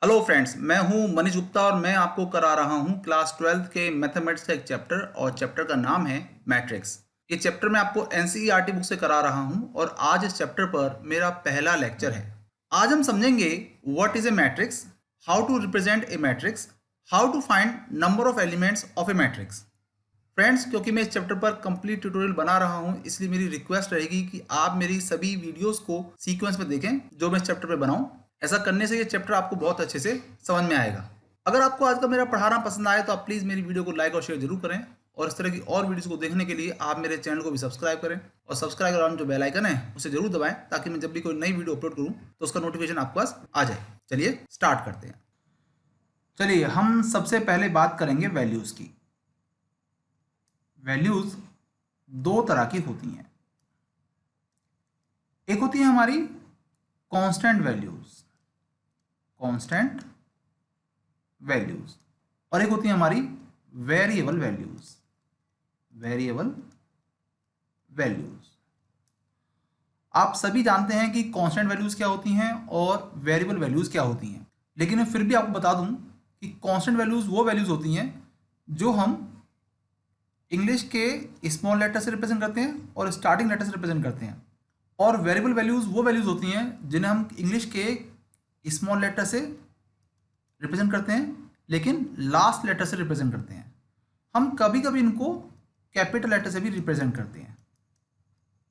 Hello friends, मैं हूं मनीष गुप्ता और मैं आपको करा रहा हूं क्लास 12th के मैथमेटिक्स का एक चैप्टर और चैप्टर का नाम है मैट्रिक्स। ये चैप्टर मैं आपको एनसीईआरटी बुक से करा रहा हूं और आज इस चैप्टर पर मेरा पहला लेक्चर है। आज हम समझेंगे what is a matrix, how to represent a matrix, how to find number of elements of a matrix. Friends, क्योंकि मैं इस चैप्टर पर कंप्लीट ट्यूटोरियल बना रहा हूं, इसलिए मेरी रिक्वेस्ट रहेगी कि आप मेरी सभी वीडियोस को सीक्वेंस में देखें जो मैं इस चैप्टर पे बनाऊं। ऐसा करने से ये चैप्टर आपको बहुत अच्छे से समझ में आएगा। अगर आपको आज का मेरा पढ़ाना पसंद आए तो आप प्लीज़ मेरी वीडियो को लाइक और शेयर जरूर करें और इस तरह की और वीडियोस को देखने के लिए आप मेरे चैनल को भी सब्सक्राइब करें और सब्सक्राइब कराने जो बेल आइकन है उसे जरूर दबाएं ताकि मैं जब भी कोई नई वीडियो अपलोड करूं तो उसका नोटिफिकेशन आपके पास आ जाए। चलिए स्टार्ट करते हैं। चलिए हम सबसे पहले बात करेंगे वैल्यूज़ की। वैल्यूज़ दो तरह की होती हैं। एक होती है हमारी कांस्टेंट वैल्यूज़, कांस्टेंट वैल्यूज़, और एक होती है हमारी वेरिएबल वैल्यूज़, वेरिएबल वैल्यूज़। आप सभी जानते हैं कि कांस्टेंट वैल्यूज़ क्या होती हैं और वेरिएबल वैल्यूज़ क्या होती हैं, लेकिन मैं फिर भी आपको बता दूं कि कांस्टेंट वैल्यूज़ वो वैल्यूज़ होती हैं जो हम इंग्लिश के स्मॉल लेटर से रिप्रेजेंट करते हैं और स्टार्टिंग लेटर से रिप्रेजेंट करते हैं, और वेरिएबल वैल्यूज़ वो वैल्यूज़ होती हैं जिन्हें हम इंग्लिश के स्मॉल लेटर से रिप्रेजेंट करते हैं लेकिन लास्ट लेटर से रिप्रेजेंट करते हैं। हम कभी कभी इनको कैपिटल लेटर से भी रिप्रेजेंट करते हैं।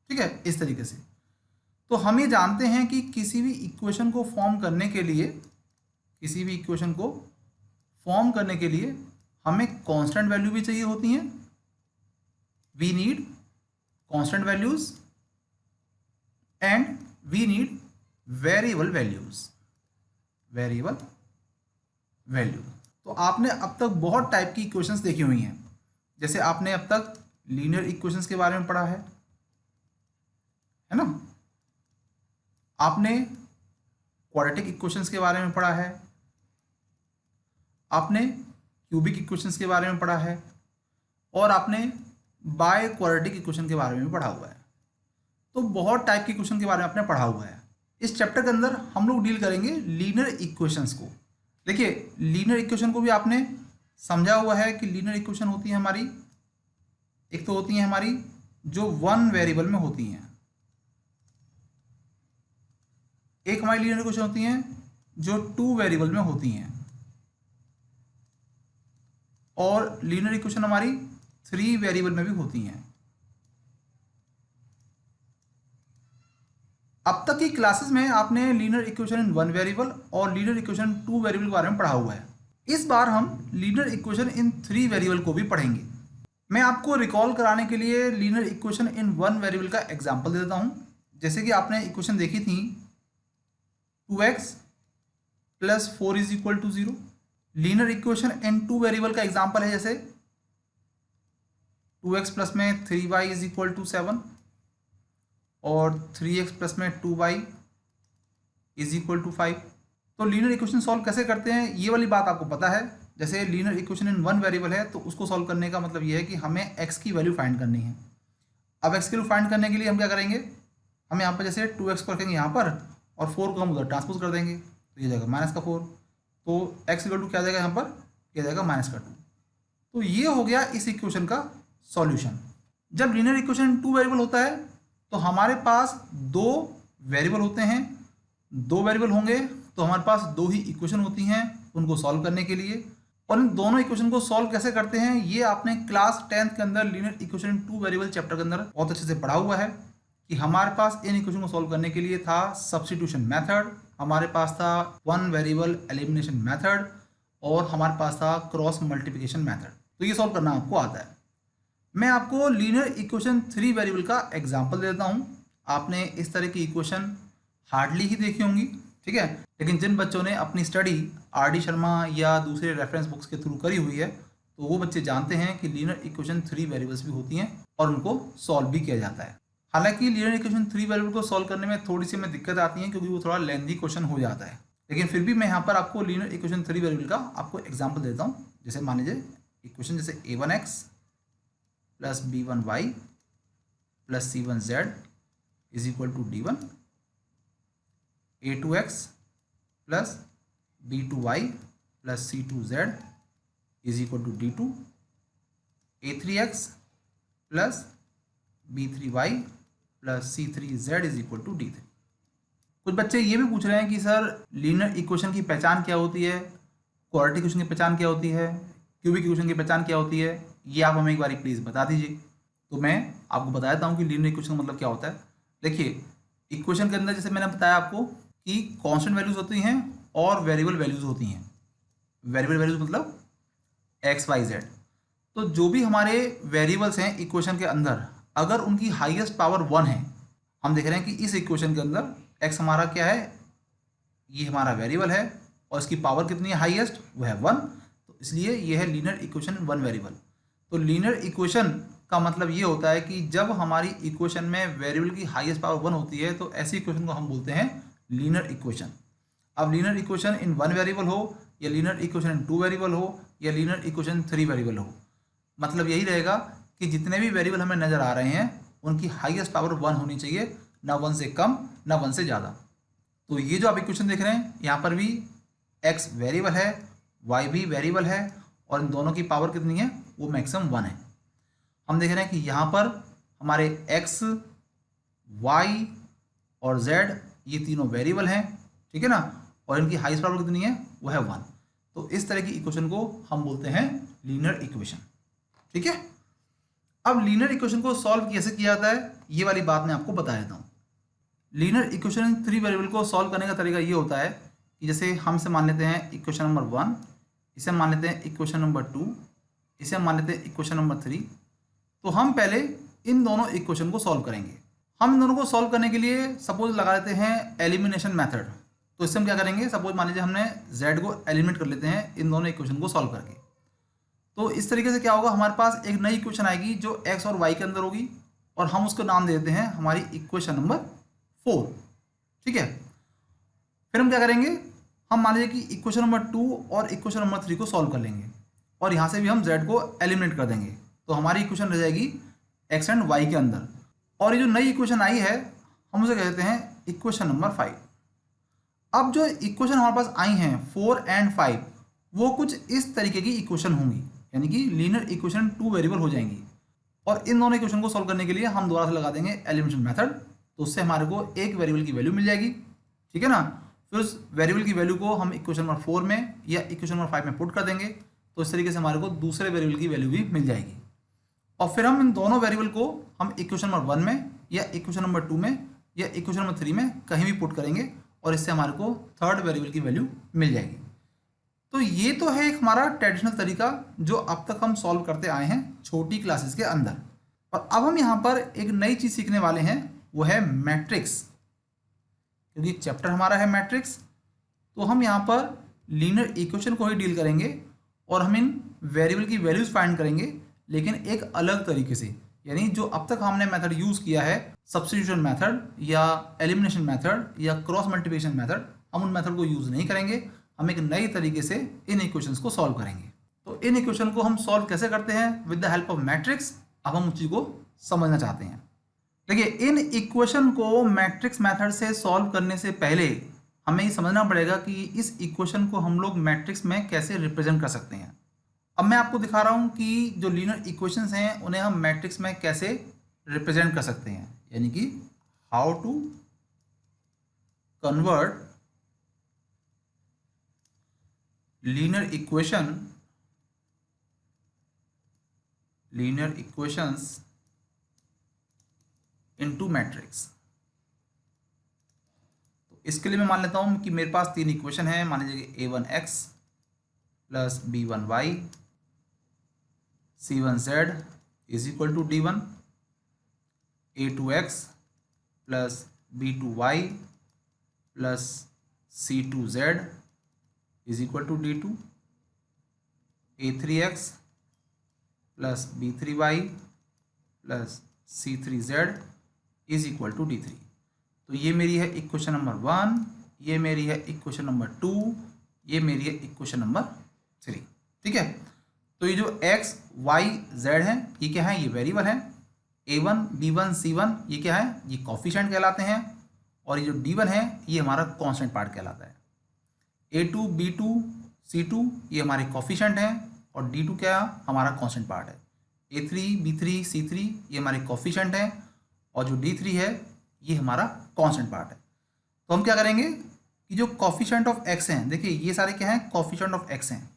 ठीक है, इस तरीके से। तो हम ये जानते हैं कि किसी भी इक्वेशन को फॉर्म करने के लिए, किसी भी इक्वेशन को फॉर्म करने के लिए हमें कांस्टेंट वैल्यू भी चाहिए होती हैं। We need constant values and we need variable values, variable value. तो आपने अब तक बहुत टाइप की इक्वेशंस देखी हुई हैं। जैसे आपने अब तक लीनियर इक्वेशंस के बारे में पढ़ा है ना? आपने क्वाड्रेटिक इक्वेशंस के बारे में पढ़ा है, आपने क्यूबिक इक्वेशंस के बारे में पढ़ा है, और आपने बाय क्वाड्रेटिक इक्वेशन के बारे में भी पढ़ा हुआ है। तो बहुत टाइप के इक्वेशन के बारे में आपने पढ़ा हुआ है। इस चैप्टर के अंदर हम लोग डील करेंगे लीनियर इक्वेशंस को। देखिए, लीनियर इक्वेशन को भी आपने समझा हुआ है कि लीनियर इक्वेशन होती है हमारी, एक तो होती है हमारी जो वन वेरिएबल में होती हैं, एक हमारी लीनियर इक्वेशन होती हैं जो टू वेरिएबल में होती हैं, और लीनियर इक्वेशन हमारी थ्री वेरिएबल में भी होती हैं। अब तक की क्लासेस में आपने linear equation in one variable और लीनियर इक्वेशन टू वेरिएबल के बारे में पढ़ा हुआ है। इस बार हम linear equation in three variable को भी पढ़ेंगे। मैं आपको रिकॉल कराने के लिए linear equation in one variable का एग्जांपल दे देता हूं। जैसे कि आपने इक्वेशन देखी थी 2x plus 4 is equal to 0। Linear equation in two variable का एग्जांपल है जैसे 2x प्लस में 3y इज इक्वल टू 7 और 3x प्लस में 2y इज इक्वल टू 5। तो लीनियर इक्वेशन सॉल्व कैसे करते हैं ये वाली बात आपको पता है। जैसे linear equation in one variable है तो उसको सॉल्व करने का मतलब ये है कि हमें x की वैल्यू फाइंड करनी है। अब x की वैल्यू फाइंड करने के लिए हम क्या करेंगे, हम यहाँ पर जैसे 2x को रखेंगे यहाँ पर और 4 को हम उधर ट्रांसपोज कर देंगे तो ये जाएगा -4। तो x इक्वल टू क्या जाएगा यहाँ पर, क्या जाएगा -2। तो ये हो गया इस इक्वेशन का सॉल्यूशन। जब लीनियर इक्वेशन टू वेरिएबल होता है तो हमारे पास दो वेरिएबल होते हैं, दो वेरिएबल होंगे तो हमारे पास दो ही इक्वेशन होती हैं उनको सॉल्व करने के लिए। और इन दोनों इक्वेशन को सॉल्व कैसे करते हैं ये आपने क्लास 10th के अंदर linear equation in two variable chapter के अंदर बहुत अच्छे से पढ़ा हुआ है कि हमारे पास इन इक्वेशन को सॉल्व करने के लिए था सब्स्टिट्यूशन मेथड, हमारे पास था वन वेरिएबल एलिमिनेशन मेथड, और हमारे पास था क्रॉस मल्टीप्लिकेशन मेथड। तो ये सॉल्व करना आपको आता है। मैं आपको लीनियर इक्वेशन थ्री वेरिएबल का एग्जांपल देता हूं। आपने इस तरह की इक्वेशन हार्डली ही देखी होंगी, ठीक है, लेकिन जिन बच्चों ने अपनी स्टडी आर.डी. शर्मा या दूसरे रेफरेंस बुक्स के थ्रू करी हुई है तो वो बच्चे जानते हैं कि लीनियर इक्वेशन थ्री वेरिएबल्स भी होती हैं और उनको सॉल्व भी किया जाता है। हालांकि लीनियर इक्वेशन थ्री वेरिएबल को सॉल्व करने में थोड़ी सी हमें दिक्कत आती है क्योंकि वो थोड़ा लेंथी क्वेश्चन हो जाता है, लेकिन फिर भी मैं यहाँ पर आपको लीनियर इक्वेशन थ्री वेरिएबल का आपको एग्जाम्पल देता हूँ। जैसे मान लीजिए इक्वेशन जैसे a1x plus b1y plus c1z is equal to d1, a2x plus B2y plus C2z is equal to D2, A3x plus B3y plus C3z is equal to D3। कुछ बच्चे ये भी पूछ रहे हैं कि सर लीनियर इक्वेशन की पहचान क्या होती है, क्वाड्रेटिक इक्वेशन की पहचान क्या होती है, क्यूबिक इक्वेशन की पहचान क्या होती है, ये आप हमें एक बार प्लीज़ बता दीजिए। तो मैं आपको बता देता हूँ कि लीनियर इक्वेशन का मतलब क्या होता है। देखिए, इक्वेशन के अंदर जैसे मैंने बताया आपको कि कांस्टेंट वैल्यूज होती हैं और वेरिएबल वैल्यूज होती हैं। वेरिएबल वैल्यूज मतलब एक्स वाई जेड। तो जो भी हमारे वेरिएबल्स हैं इक्वेशन के अंदर, अगर उनकी हाईएस्ट पावर 1 है, हम देख रहे हैं कि इस इक्वेशन के अंदर एक्स हमारा क्या है, ये हमारा वेरिएबल है और इसकी पावर कितनी है हाईएस्ट, वो है 1। तो इसलिए ये है लीनियर इक्वेशन 1 वेरिएबल। तो लीनियर इक्वेशन का मतलब ये होता है कि जब हमारी इक्वेशन में वेरिएबल की हाईएस्ट पावर 1 होती है तो ऐसी इक्वेशन को हम बोलते हैं लीनियर इक्वेशन। अब लीनियर इक्वेशन इन 1 वेरिएबल हो या लीनियर इक्वेशन इन 2 वेरिएबल हो या लीनियर इक्वेशन 3 वेरिएबल हो, मतलब यही रहेगा कि जितने भी वेरिएबल हमें नज़र आ रहे हैं उनकी हाईएस्ट पावर 1 होनी चाहिए, ना 1 से कम ना 1 से ज़्यादा। तो ये जो आप इक्वेशन देख रहे हैं यहाँ पर भी x वेरिएबल है, y भी वेरिएबल है और इन दोनों की पावर कितनी है, वो मैक्सिमम 1 है। हम देख रहे हैं कि यहाँ पर हमारे x, y और z ये तीनों वेरिएबल हैं, ठीक है ना, और इनकी हाईएस्ट पावर कितनी है, वो है 1। तो इस तरह की इक्वेशन को हम बोलते हैं लीनियर इक्वेशन, ठीक है। अब लीनियर इक्वेशन को सॉल्व कैसे किया जाता है, ये वाली बात मैं आपको बता देता हूँ। लीनियर इक्वेशन इन 3 वेरिएबल को सॉल्व करने का तरीका ये होता है कि जैसे हम से मान लेते हैं इक्वेशन नंबर 1, इसे हम मान लेते हैं इक्वेशन नंबर 2, इसे हम मान लेते हैं इक्वेशन नंबर 3। तो हम पहले इन दोनों इक्वेशन को सॉल्व करेंगे। हम इन दोनों को सॉल्व करने के लिए सपोज लगा लेते हैं एलिमिनेशन मेथड। तो इससे हम क्या करेंगे, सपोज मान लीजिए हमने z को एलिमिनेट कर लेते हैं इन दोनों इक्वेशन को सॉल्व करके। तो इस तरीके से क्या होगा, हमारे पास एक नई इक्वेशन आएगी जो x और y के अंदर होगी और हम उसको नाम दे देते हैं हमारी इक्वेशन नंबर 4, ठीक है। फिर हम क्या करेंगे, हम मान लीजिए कि इक्वेशन नंबर 2 और इक्वेशन नंबर 3 को सॉल्व कर लेंगे और यहाँ से भी हम z को एलिमिनेट कर देंगे। तो हमारी इक्वेशन रह जाएगी x एंड y के अंदर। और ये जो नई इक्वेशन आई है हम उसे कहते हैं इक्वेशन नंबर 5। अब जो इक्वेशन हमारे पास आई हैं 4 एंड 5 वो कुछ इस तरीके की इक्वेशन होंगी, यानी कि लीनियर इक्वेशन 2 वेरिएबल हो जाएंगी। और इन दोनों इक्वेशन को सॉल्व करने के लिए हम दोबारा से लगा देंगे एलिमिनेशन मेथड। तो उससे हमारे को एक वेरिएबल की वैल्यू मिल जाएगी, ठीक है ना। फिर उस वेरिएबल की वैल्यू को हम इक्वेशन नंबर 4 में या इक्वेशन नंबर 5 में पुट कर देंगे। तो इस तरीके से हमारे को दूसरे वेरिएबल की वैल्यू भी मिल जाएगी। और फिर हम इन दोनों वेरिएबल को हम इक्वेशन नंबर 1 में या इक्वेशन नंबर 2 में या इक्वेशन नंबर 3 में कहीं भी पुट करेंगे और इससे हमारे को थर्ड वेरिएबल की वैल्यू मिल जाएगी। तो ये तो है एक हमारा ट्रेडिशनल तरीका जो अब तक हम सॉल्व करते आए हैं छोटी क्लासेस के अंदर। और अब हम यहाँ पर एक नई चीज़ सीखने वाले हैं, वो है मैट्रिक्स। क्योंकि चैप्टर हमारा है मैट्रिक्स, तो हम यहाँ पर लीनियर इक्वेशन को ही डील करेंगे और हम इन वेरिएबल की वैल्यूज फाइंड करेंगे, लेकिन एक अलग तरीके से। यानी जो अब तक हमने मेथड यूज़ किया है, सब्स्टिट्यूशन मेथड या एलिमिनेशन मेथड या क्रॉस मल्टीप्लिकेशन मेथड, हम उन मेथड को यूज़ नहीं करेंगे। हम एक नई तरीके से इन इक्वेशंस को सॉल्व करेंगे। तो इन इक्वेशन को हम सॉल्व कैसे करते हैं, with the help of matrix. अब हम उस चीज़ को समझना चाहते हैं। देखिए, इन इक्वेशन को मैट्रिक्स मेथड से सॉल्व करने से पहले हमें ये समझना पड़ेगा कि इस इक्वेशन को हम लोग मैट्रिक्स में कैसे रिप्रेजेंट कर सकते हैं। अब मैं आपको दिखा रहा हूँ कि जो लीनियर इक्वेशंस हैं उन्हें हम मैट्रिक्स में कैसे रिप्रेजेंट कर सकते हैं, यानी कि how to convert linear equations into matrix. तो इसके लिए मैं मान लेता हूँ कि मेरे पास 3 इक्वेशन है। मान लीजिए कि a1x plus b1y c1z is equal to d1, a2x plus b2y plus c2z is equal to d2, a3x plus b3y plus c3z is equal to d3। तो ये मेरी है इक्वेशन नंबर 1, ये मेरी है इक्वेशन नंबर 2, ये मेरी है इक्वेशन नंबर 3, ठीक है। तो ये जो x, y, z है ये क्या है, ये वेरिएबल है। a1, b1, c1 ये क्या है, ये कोफिशिएंट कहलाते हैं। और ये जो d1 है ये हमारा कांस्टेंट पार्ट कहलाता है। A2 B2 C2 ये हमारे कॉफिशेंट हैं और D2 क्या हमारा कांस्टेंट पार्ट है। A3 B3 C3 ये हमारे कॉफिशेंट हैं और जो D3 है ये हमारा कांस्टेंट पार्ट है। तो हम क्या करेंगे कि जो कॉफिशेंट ऑफ x हैं, देखिए ये सारे क्या हैं, कॉफिशेंट ऑफ x हैं,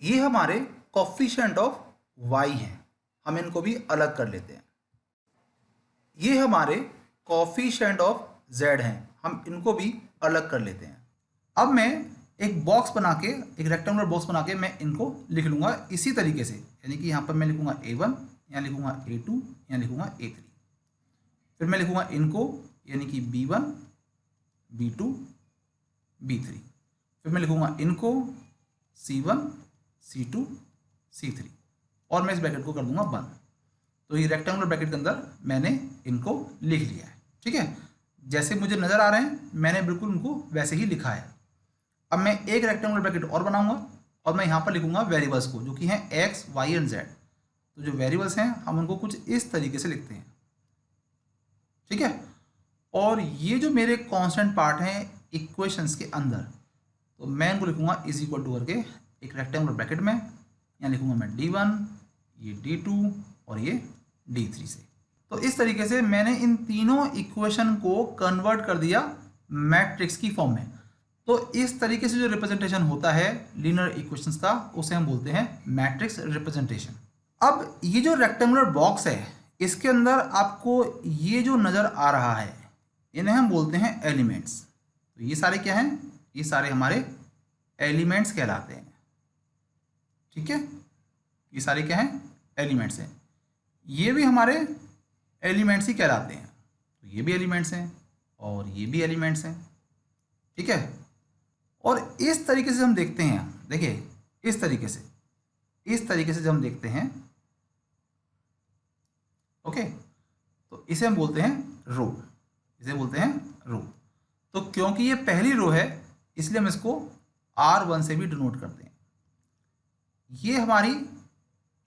ये हमारे कॉफिशेंट ऑफ y हैं, हम इनको भी अलग कर लेते हैं। ये हमारे कॉफिशेंट ऑफ z हैं, हम इनको भी अलग कर लेते हैं। अब मैं एक बॉक्स बना के, एक रेक्टेंगुलर बॉक्स बना के मैं इनको लिख लूँगा इसी तरीके से, यानी कि यहाँ पर मैं लिखूँगा A1, यहाँ लिखूँगा A2, यहाँ लिखूँगा A3, फिर मैं लिखूँगा इनको यानी कि B1 B2 B3, फिर मैं लिखूँगा इनको C1 C2 C3 और मैं इस ब्रैकेट को कर दूंगा बंद। तो ये रेक्टेंगुलर ब्रैकेट के अंदर मैंने इनको लिख लिया है। ठीक है, जैसे मुझे नज़र आ रहे हैं मैंने बिल्कुल उनको वैसे ही लिखा है। अब मैं एक रेक्टेंगुलर ब्रैकेट और बनाऊंगा और मैं यहाँ पर लिखूंगा वेरिएबल्स को, जो कि हैं एक्स वाई एंड जेड। तो जो वेरिएबल्स हैं हम उनको कुछ इस तरीके से लिखते हैं। ठीक है, और ये जो मेरे कांस्टेंट पार्ट हैं इक्वेशंस के अंदर, तो मैं इनको लिखूंगा इज इक्वल टू करके एक रेक्टेंगुलर ब्रैकेट में, यहाँ लिखूंगा मैं D1, ये D2 और ये D3 से। तो इस तरीके से मैंने इन तीनों इक्वेशन को कन्वर्ट कर दिया मैट्रिक्स की फॉर्म में। तो इस तरीके से जो रिप्रेजेंटेशन होता है लीनियर इक्वेशंस का, उसे हम बोलते हैं मैट्रिक्स रिप्रेजेंटेशन। अब ये जो रेक्टेंगुलर बॉक्स है इसके अंदर आपको ये जो नज़र आ रहा है इन्हें हम बोलते हैं एलिमेंट्स। तो ये सारे क्या हैं, ये सारे हमारे एलिमेंट्स कहलाते हैं। ठीक है, ये सारे क्या हैं, एलिमेंट्स हैं। ये भी हमारे एलिमेंट्स ही कहलाते हैं। तो ये भी एलिमेंट्स हैं और ये भी एलिमेंट्स हैं। ठीक है, और इस तरीके से हम देखते हैं, देखिए इस तरीके से जब हम देखते हैं, ओके, तो इसे हम बोलते हैं रो, इसे बोलते हैं रो। तो क्योंकि ये पहली रो है इसलिए हम इसको R1 से भी डिनोट करते हैं। ये हमारी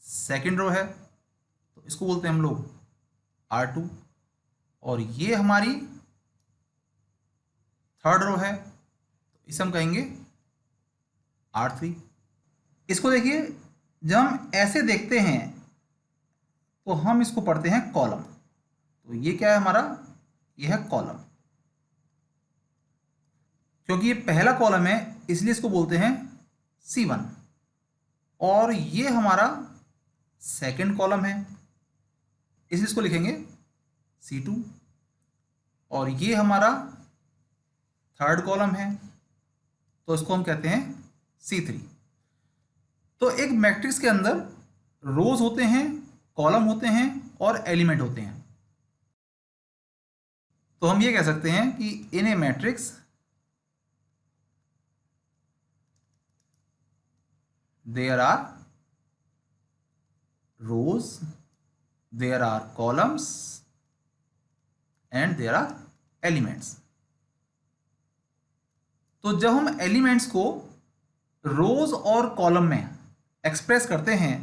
सेकंड रो है तो इसको बोलते हैं हम लोग R2, और ये हमारी थर्ड रो है तो इसे हम कहेंगे R3। इसको देखिए, जब हम ऐसे देखते हैं तो हम इसको पढ़ते हैं कॉलम। तो ये क्या है हमारा, ये है कॉलम। क्योंकि ये पहला कॉलम है इसलिए इसको बोलते हैं C1, और ये हमारा सेकंड कॉलम है इसलिए इसको लिखेंगे C2, और ये हमारा थर्ड कॉलम है तो इसको हम कहते हैं C3। तो एक मैट्रिक्स के अंदर रोज होते हैं, कॉलम होते हैं और एलिमेंट होते हैं। तो हम ये कह सकते हैं कि in a matrix there are rows, there are columns and there are elements. तो जब हम एलिमेंट्स को रोज और कॉलम में एक्सप्रेस करते हैं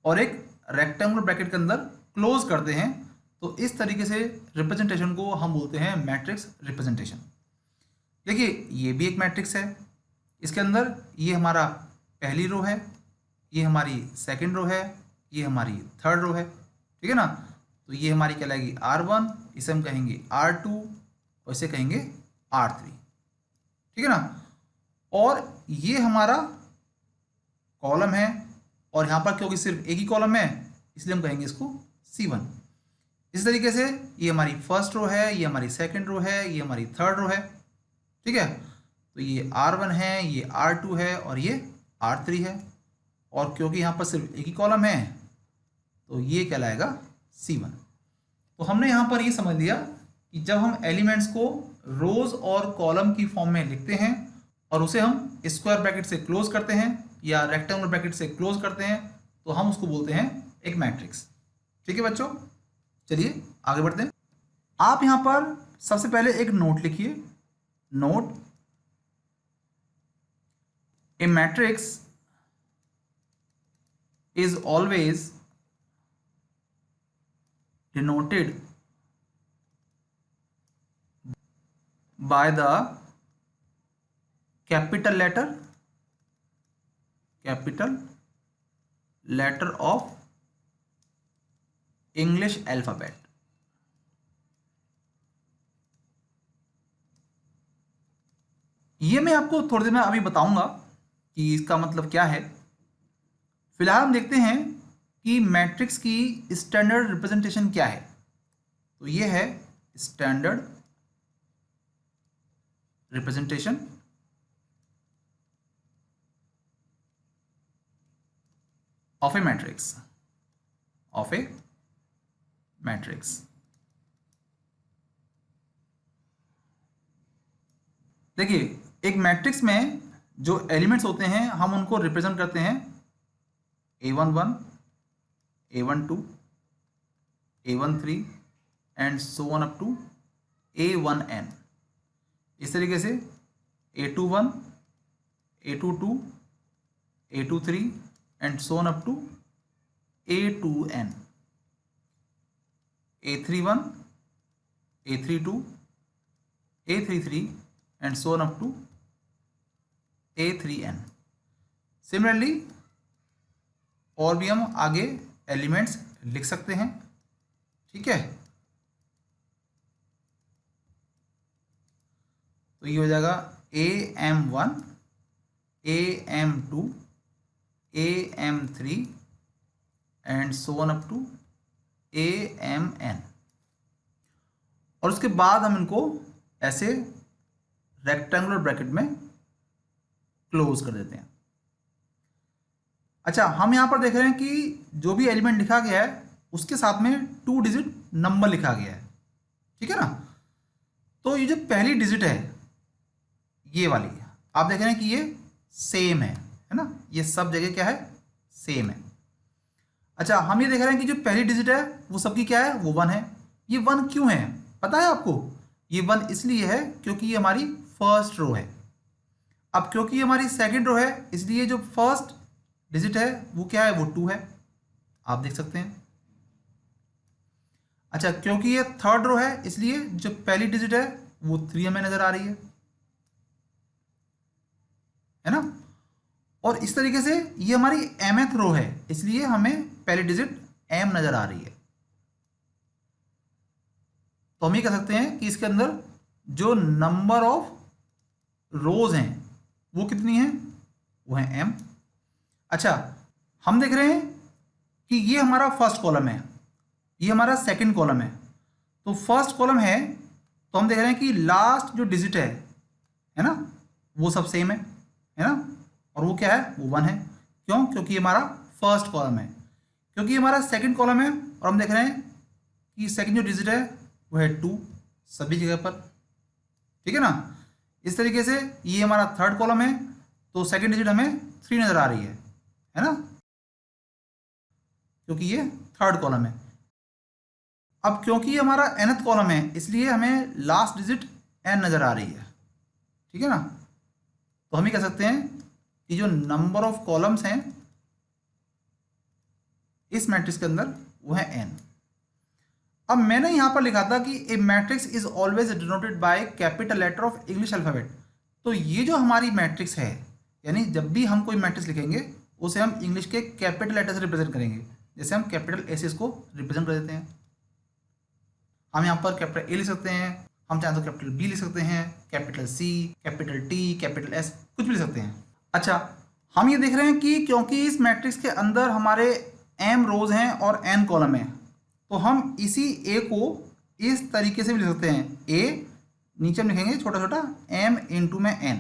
और एक रेक्टेंगुलर ब्रैकेट के अंदर क्लोज करते हैं, तो इस तरीके से रिप्रेजेंटेशन को हम बोलते हैं मैट्रिक्स रिप्रेजेंटेशन। देखिए ये भी एक मैट्रिक्स है, इसके अंदर ये हमारा पहली रो है, ये हमारी सेकंड रो है, ये हमारी थर्ड रो है। ठीक है ना, तो ये हमारी कहलाएगी R1, इसे हम कहेंगे R2 और इसे कहेंगे R3। ठीक है ना, और ये हमारा कॉलम है और यहाँ पर क्योंकि सिर्फ एक ही कॉलम है इसलिए हम कहेंगे इसको C1। इस तरीके से ये हमारी फर्स्ट रो है, ये हमारी सेकंड रो है, ये हमारी थर्ड रो है। ठीक है, तो ये R1 है, ये R2 है और ये R3 है, और क्योंकि यहाँ पर सिर्फ एक ही कॉलम है तो ये कहलाएगा C1। तो हमने यहाँ पर ये समझ लिया कि जब हम एलिमेंट्स को रोज और कॉलम की फॉर्म में लिखते हैं और उसे हम स्क्वायर ब्रैकेट से क्लोज करते हैं या रेक्टेंगुलर ब्रैकेट से क्लोज करते हैं तो हम उसको बोलते हैं एक मैट्रिक्स। ठीक है बच्चों, चलिए आगे बढ़ते हैं। आप यहां पर सबसे पहले एक नोट लिखिए, note, a matrix is always denoted by the capital letter of English alphabet. ये मैं आपको थोड़ी देर में अभी बताऊंगा कि इसका मतलब क्या है। फिलहाल हम देखते हैं कि मैट्रिक्स की स्टैंडर्ड रिप्रेजेंटेशन क्या है। तो ये है standard representation of a matrix. देखिए, एक मैट्रिक्स में जो एलिमेंट्स होते हैं हम उनको रिप्रेजेंट करते हैं A11, A12, A13 and so on up to A1n। इस तरीके से A21, A22, A23 and so on up to A2n, A31, A32, A33 and so on up to A3n। Similarly और भी हम आगे एलिमेंट्स लिख सकते हैं, ठीक है। तो ये हो जाएगा AM1, AM2, AM3 and so on up to AMN। और उसके बाद हम इनको ऐसे रेक्टेंगुलर ब्रैकेट में क्लोज कर देते हैं। अच्छा, हम यहां पर देख रहे हैं कि जो भी एलिमेंट लिखा गया है उसके साथ में 2 डिजिट नंबर लिखा गया है, ठीक है ना। तो ये जो पहली डिजिट है ये वाली, आप देख रहे हैं कि ये सेम है ना, ये सब जगह क्या है, सेम है। अच्छा, हम ये देख रहे हैं कि जो पहली डिजिट है वो सबकी क्या है, वो 1 है। ये 1 क्यों है पता है आपको? ये 1 इसलिए है क्योंकि ये हमारी फर्स्ट रो है। अब क्योंकि ये हमारी सेकंड रो है इसलिए जो फर्स्ट डिजिट है वो क्या है, वो 2 है, आप देख सकते हैं। अच्छा, क्योंकि ये थर्ड रो है इसलिए जो पहली डिजिट है वो 3 हमें नजर आ रही है ना। और इस तरीके से ये हमारी mth रो है इसलिए हमें पहली डिजिट m नजर आ रही है। तो हम ये कह सकते हैं कि इसके अंदर जो नंबर ऑफ रोज हैं वो कितनी है, वो है m। अच्छा, हम देख रहे हैं कि ये हमारा फर्स्ट कॉलम है, ये हमारा सेकंड कॉलम है। तो फर्स्ट कॉलम है तो हम देख रहे हैं कि लास्ट जो डिजिट है ना, वो सब सेम है ना। और वो क्या है, वो 1 है। क्यों? क्योंकि ये हमारा फर्स्ट कॉलम है। क्योंकि ये हमारा सेकंड कॉलम है और हम देख रहे हैं कि सेकंड जो डिजिट है वो है 2 सभी जगह पर, ठीक है ना। इस तरीके से ये हमारा थर्ड कॉलम है तो सेकंड डिजिट हमें 3 नजर आ रही है ना, क्योंकि ये थर्ड कॉलम है। अब क्योंकि ये हमारा nth कॉलम है इसलिए हमें लास्ट डिजिट n नजर आ रही है, ठीक है ना। तो हम ये कह सकते हैं कि जो नंबर ऑफ कॉलम्स हैं इस मैट्रिक्स के अंदर वो है n। अब मैंने यहां पर लिखा था कि a matrix is always denoted by capital letter of English alphabet. तो ये जो हमारी मैट्रिक्स है, यानी जब भी हम कोई मैट्रिक्स लिखेंगे उसे हम इंग्लिश के कैपिटल लेटर से रिप्रेजेंट करेंगे। जैसे हम कैपिटल ए से इसको रिप्रेजेंट कर देते हैं। हम यहाँ पर कैपिटल ए लिख सकते हैं, हम चाहें तो कैपिटल बी लिख सकते हैं, capital C, capital T, capital S, कुछ भी लिख सकते हैं। अच्छा, हम ये देख रहे हैं कि क्योंकि इस मैट्रिक्स के अंदर हमारे m रोज हैं और n कॉलम है, तो हम इसी a को इस तरीके से भी लिख सकते हैं। a नीचे हम लिखेंगे छोटा छोटा m इंटू में n,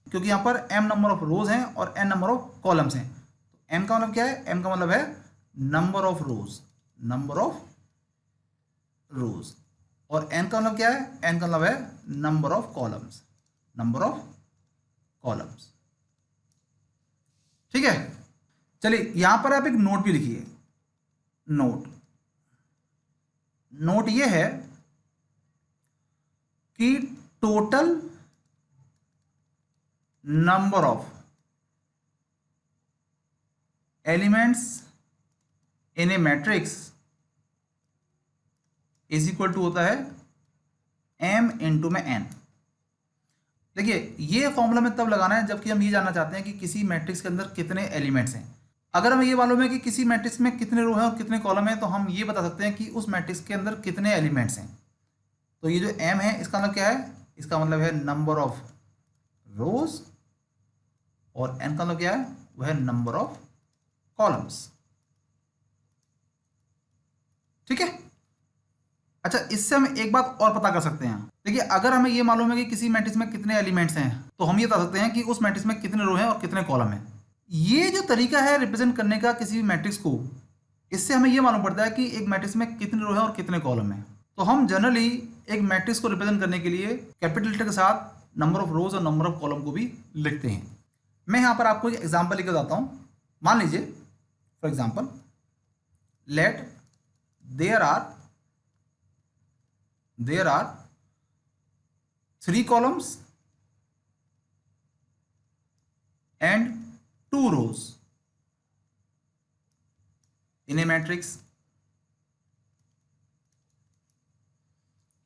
क्योंकि यहाँ पर m नंबर ऑफ रोज हैं और n नंबर ऑफ कॉलम्स हैं। तो m का मतलब क्या है, m का मतलब है number of rose, number of रोज। और n का मतलब क्या है, n का मतलब है number of columns, number of columns, ठीक है। चलिए, यहां पर आप एक नोट भी लिखिए। नोट ये है कि total number of elements in a matrix is equal to होता है m इंटू में n। देखिए ये फॉर्मूला में तब लगाना है जबकि हम ये जानना चाहते हैं कि किसी मैट्रिक्स के अंदर कितने एलिमेंट्स हैं। अगर हमें ये मालूम है कि किसी मैट्रिक्स में कितने रो हैं और कितने कॉलम हैं, तो हम ये बता सकते हैं कि उस मैट्रिक्स के अंदर कितने एलिमेंट्स हैं। तो ये जो m है इसका मतलब क्या है, इसका मतलब है नंबर ऑफ रोज, और n का मतलब क्या है, वह है नंबर ऑफ कॉलम्स। ठीक है। अच्छा, इससे हम एक बात और पता कर सकते हैं। देखिए अगर हमें ये मालूम है कि किसी मैट्रिक्स में कितने एलिमेंट्स हैं, तो हम ये बता सकते हैं कि उस मैट्रिक्स में कितने रो हैं और कितने कॉलम हैं। ये जो तरीका है रिप्रेजेंट करने का किसी भी मैट्रिक्स को, इससे हमें ये मालूम पड़ता है कि एक मैट्रिक्स में कितने रो हैं और कितने कॉलम हैं। तो हम जनरली एक मैट्रिक्स को रिप्रेजेंट करने के लिए कैपिटल लेटर के साथ नंबर ऑफ रोज और नंबर ऑफ कॉलम को भी लिखते हैं। मैं यहाँ पर आपको एक एग्जाम्पल लेकर जाता हूँ। मान लीजिए for example, let there are 3 columns and 2 rows in a matrix।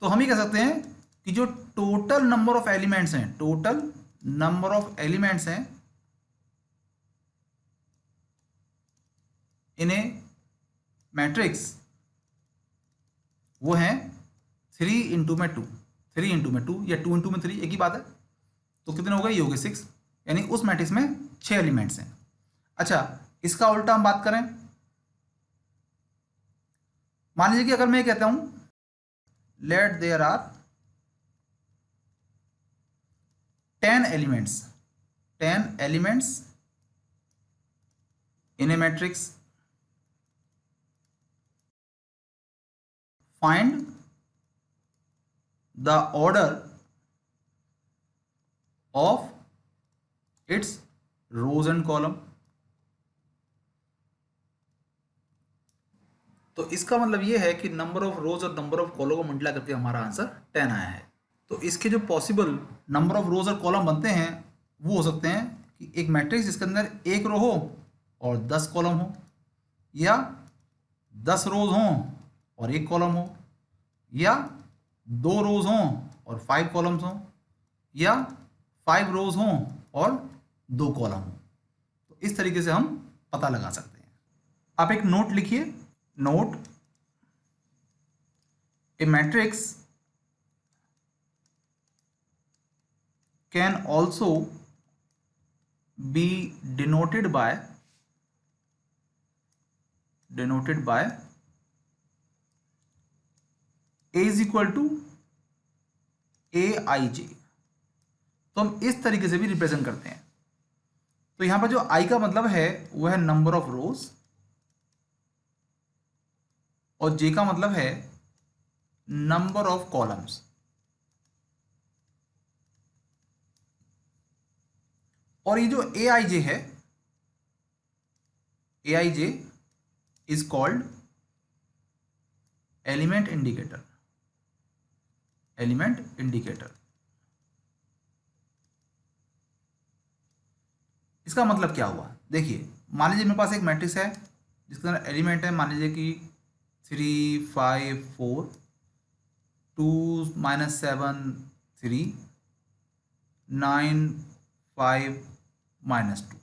तो हम ही कह सकते हैं कि जो टोटल नंबर ऑफ एलिमेंट्स हैं इन ए मैट्रिक्स, वो हैं 3 इंटू में 2 या 2 इंटू में 3, एक ही बात है। तो कितने हो गए, ये हो गए 6, यानी उस मैट्रिक्स में 6 एलिमेंट्स हैं। अच्छा, इसका उल्टा हम बात करें, मान लीजिए कि अगर मैं कहता हूं let there are 10 elements in a matrix, find the order of its rows and column। तो इसका मतलब ये है कि नंबर ऑफ रोज और नंबर ऑफ कॉलम को मल्टीप्लाई करके हमारा आंसर 10 आया है। तो इसके जो पॉसिबल नंबर ऑफ रोज और कॉलम बनते हैं वो हो सकते हैं कि एक मैट्रिक्स जिसके अंदर 1 रो हो और 10 कॉलम हो, या 10 रोज हों और 1 कॉलम हो, या 2 रोज हों और 5 कॉलम्स हों, या 5 रोज हों और 2 कॉलम हों। तो इस तरीके से हम पता लगा सकते हैं। आप एक नोट लिखिए, note, a matrix can also be denoted by A is equal to AIJ। तो हम इस तरीके से भी रिप्रेजेंट करते हैं। तो यहां पर जो I का मतलब है वह है नंबर ऑफ रोज, और J का मतलब है नंबर ऑफ कॉलम्स। और ये जो AIJ है, AIJ is called element indicator. इसका मतलब क्या हुआ, देखिए मान लीजिए मेरे पास एक मैट्रिक्स है जिसके अंदर एलिमेंट है, मान लीजिए कि 3 5 4 2 -7 3 9 5 -2।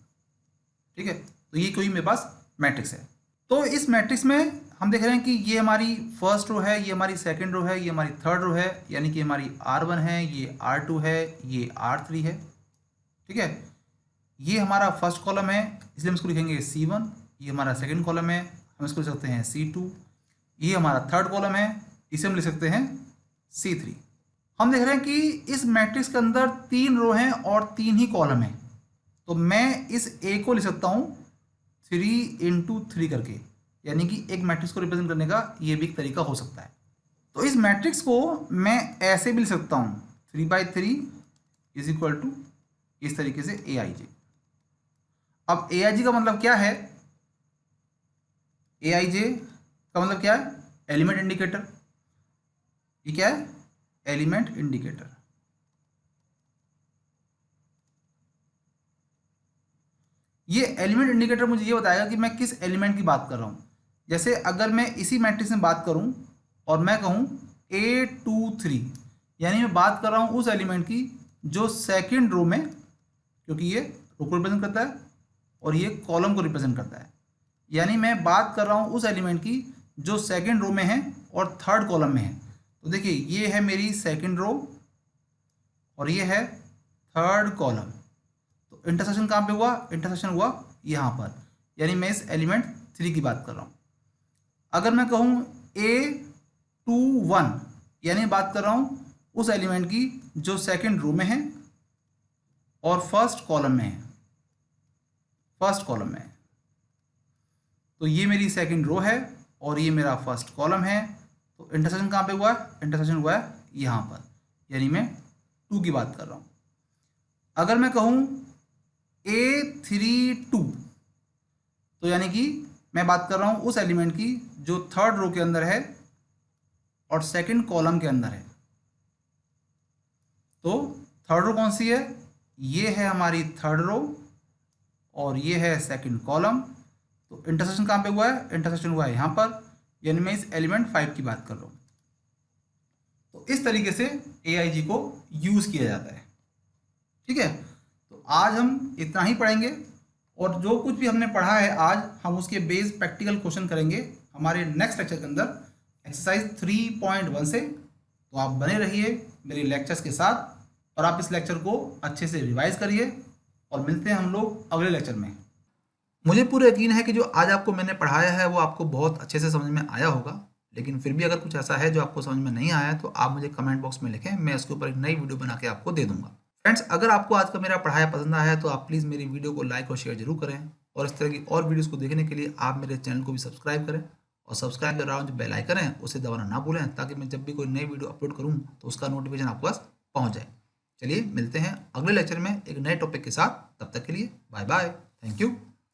ठीक है, तो ये कोई मेरे पास मैट्रिक्स है। तो इस मैट्रिक्स में हम देख रहे हैं कि ये हमारी फर्स्ट रो है, ये हमारी सेकंड रो है, ये हमारी थर्ड रो है, यानी कि हमारी R1 है, ये R2 है, ये R3 है। ठीक है, ये हमारा फर्स्ट कॉलम है इसलिए हम इसको लिखेंगे C1, ये हमारा सेकंड कॉलम है हम इसको लिख सकते हैं C2, ये हमारा थर्ड कॉलम है इसे हम लिख सकते हैं C3। हम देख रहे हैं कि इस मैट्रिक्स के अंदर 3 रो हैं और 3 ही कॉलम हैं, तो मैं इस A को लिख सकता हूँ 3 इंटू 3 करके, यानी कि एक मैट्रिक्स को रिप्रेजेंट करने का ये भी एक तरीका हो सकता है। तो इस मैट्रिक्स को मैं ऐसे भी लिख सकता हूँ 3/3 इज इक्वल टू इस तरीके से AIJ। अब AIJ का मतलब क्या है, AIJ का मतलब क्या है, एलिमेंट इंडिकेटर। ये क्या है, एलिमेंट इंडिकेटर। ये एलिमेंट इंडिकेटर मुझे ये बताएगा कि मैं किस एलिमेंट की बात कर रहा हूँ। जैसे अगर मैं इसी मैट्रिक्स में बात करूँ और मैं कहूँ 8 2 3, यानी मैं बात कर रहा हूँ उस एलिमेंट की जो सेकंड रो में, क्योंकि ये रो को रिप्रेजेंट करता है और ये कॉलम को रिप्रेजेंट करता है, यानी मैं बात कर रहा हूँ उस एलिमेंट की जो सेकंड रो में है और थर्ड कॉलम में है। तो देखिए ये है मेरी सेकंड रो और ये है थर्ड कॉलम। तो इंटरसेक्शन कहाँ पे हुआ? इंटरसेक्शन हुआ यहाँ पर, यानी मैं इस एलिमेंट 3 की बात कर रहा हूँ। अगर मैं कहूँ A21, यानी बात कर रहा हूँ उस एलिमेंट की जो सेकंड रो में है और फर्स्ट कॉलम में है, फर्स्ट कॉलम में है। तो ये मेरी सेकंड रो है और ये मेरा फर्स्ट कॉलम है। तो इंटरसेक्शन कहाँ पे हुआ है? इंटरसेक्शन हुआ है यहाँ पर, यानी मैं 2 की बात कर रहा हूँ। अगर मैं कहूँ A32, तो यानी कि मैं बात कर रहा हूँ उस एलिमेंट की जो थर्ड रो के अंदर है और सेकंड कॉलम के अंदर है। तो थर्ड रो कौन सी है? ये है हमारी थर्ड रो और ये है सेकंड कॉलम। तो इंटरसेक्शन कहाँ पे हुआ है? इंटरसेक्शन हुआ है यहाँ पर, यानी मैं इस एलिमेंट 5 की बात कर रहा हूँ। तो इस तरीके से AIG को यूज़ किया जाता है। ठीक है, तो आज हम इतना ही पढ़ेंगे और जो कुछ भी हमने पढ़ा है आज, हम उसके बेस प्रैक्टिकल क्वेश्चन करेंगे हमारे नेक्स्ट लेक्चर के अंदर एक्सरसाइज 3.1 से। तो आप बने रहिए मेरे लेक्चर्स के साथ और आप इस लेक्चर को अच्छे से रिवाइज करिए और मिलते हैं हम लोग अगले लेक्चर में। मुझे पूरा यकीन है कि जो आज आपको मैंने पढ़ाया है वो आपको बहुत अच्छे से समझ में आया होगा, लेकिन फिर भी अगर कुछ ऐसा है जो आपको समझ में नहीं आया तो आप मुझे कमेंट बॉक्स में लिखें, मैं इसके ऊपर एक नई वीडियो बना के आपको दे दूंगा। फ्रेंड्स, अगर आपको आज का मेरा पढ़ाया पसंद आया है तो आप प्लीज़ मेरी वीडियो को लाइक और शेयर जरूर करें और इस तरह की और वीडियोज़ को देखने के लिए आप मेरे चैनल को भी सब्सक्राइब करें और सब्सक्राइब कर रहा हूँ जो बेल आइकन है उसे दबाना ना भूलें, ताकि मैं जब भी कोई नई वीडियो अपलोड करूँ तो उसका नोटिफिकेशन आपके पास पहुँच जाए। चलिए मिलते हैं अगले लेक्चर में एक नए टॉपिक के साथ, तब तक के लिए बाय बाय, थैंक यू।